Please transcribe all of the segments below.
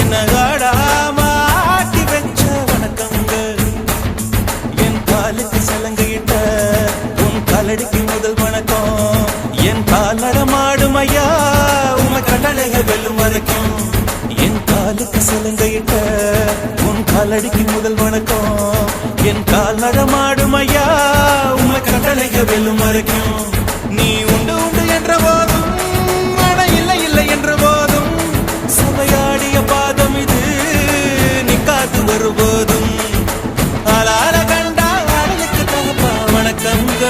என்ன ஆடாம ஆட்டி வச்ச வணக்கங்க. என் காலுக்கு சலங்கையிட்ட உன் காலடிக்கு முதல் வணக்கம். என் கால் நடமாடும் ஐயா உமை கடலைகள் வெல்லும் வரைக்கும். என் காலுக்கு சலங்கையிட்ட உன் காலடிக்கு முதல் வணக்கம். என் கால் நடமாடும் ஐயா உமை கடலைகள் வெல்லும் வரைக்கும். நீ உண்டு உண்டு என்ற போதும் மன இல்லை இல்லை என்ற போதும் சபையாடிய பாதம் இது நீ காத்து வரும்போதும். ஆளார கண்டா ஆடலுக்கு தகப்பா வணக்கங்க.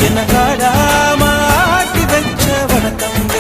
என்ன காடாம ஆட்டி வச்ச வணக்கங்க.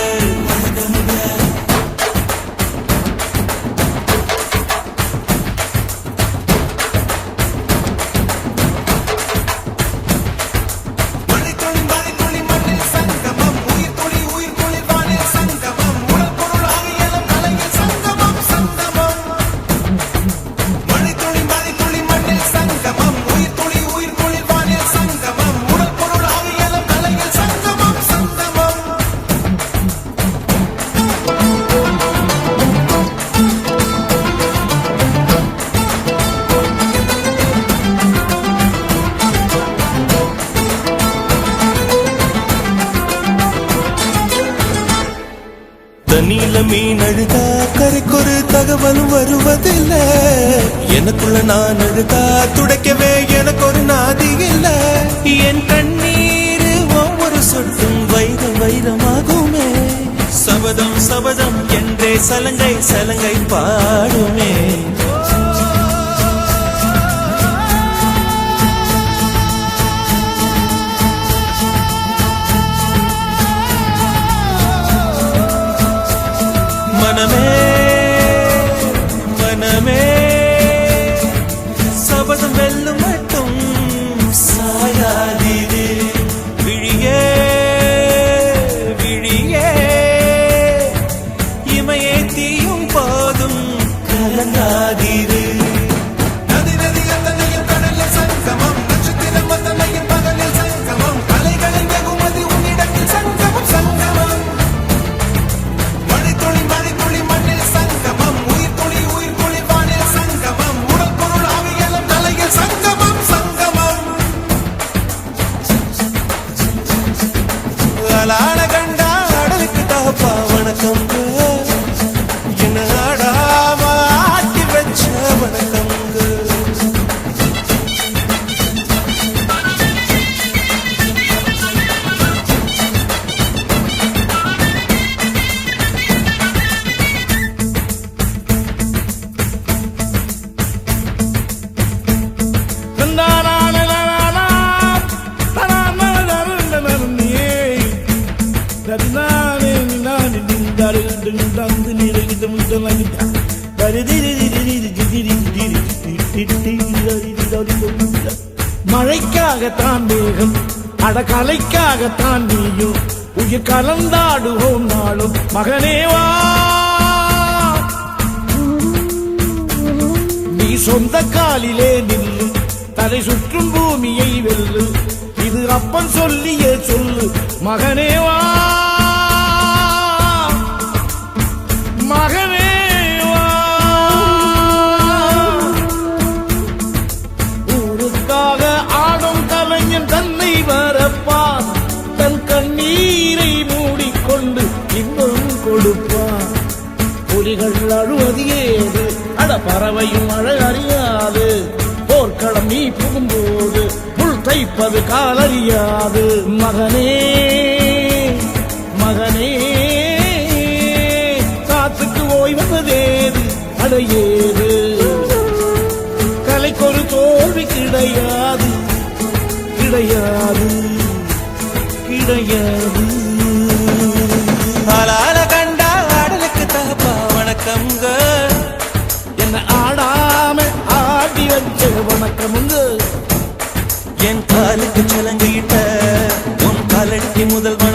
தண்ணியில மீன் அழுதா கரைக்கொரு தகவலும் வருவதில்லை. எனக்குள்ள நான் அழுதா துடைக்கவே எனக்கு ஒரு நாதி இல்ல. என் கண்ணீர் ஒவ்வொரு சொட்டும் வைரம் வைரமாகுமே. சபதம் சபதம் என்றே சலங்கை சலங்கை பாடுமே. மனமே மனமே சபதம் வெல்லும் மட்டும் சாயாதீது. விழியே விழியே இமையே தீயும் போதும் கலங்காதீது. நதி நதி அத்தனையும் கடலில் சங்கமம். நட்சத்திரம் அத்தனையும் பகலில் சங்கமம். கலைகளின் வெகுமதி உன்னிடத்தில் சங்கமம் சங்கமம். ஆளான கண்டா ஆடலுக்கு தகப்பா வணக்கங்க. என்ன ஆடாம ஆட்டி வச்ச வணக்கங்க. மழைக்காகத்தான் மேகம் அடகலைக்காகத்தான் நீயும் உயிர் கலந்தாடுவோம் நாளும். மகனேவா நீ சொந்த காலிலே நில்லு. தலை சுற்றும் பூமியை வெல்லு. இது அப்பன் சொல்லியே சொல்லு. மகனேவா மகனேவா ஊருக்காக ஆடும் கலைஞன் தன்னை வரப்பான். தன் கண்ணீரை மூடிக்கொண்டு இன்பம் கொடுப்பான். புலிகள் அழுவது ஏது அட பறவையும் அழகறியாது. போர்க்களம் நீ புகும்போது முள் தைப்பது காலறியாது. மகனே மகனே காத்துக்கு ஓய்வதேது அடையேது. கலைக்கொரு தோல்வி கிடையாது கிடையாது கிடையாது. ஆளான கண்டா ஆடலுக்கு தகப்பா வணக்கங்க. என்ன ஆடாம ஆடி வச்ச வணக்கமுங்க. என் காலுக்கு சலங்கையிட்ட உன் காலடிக்கு முதல் வணக்கம்.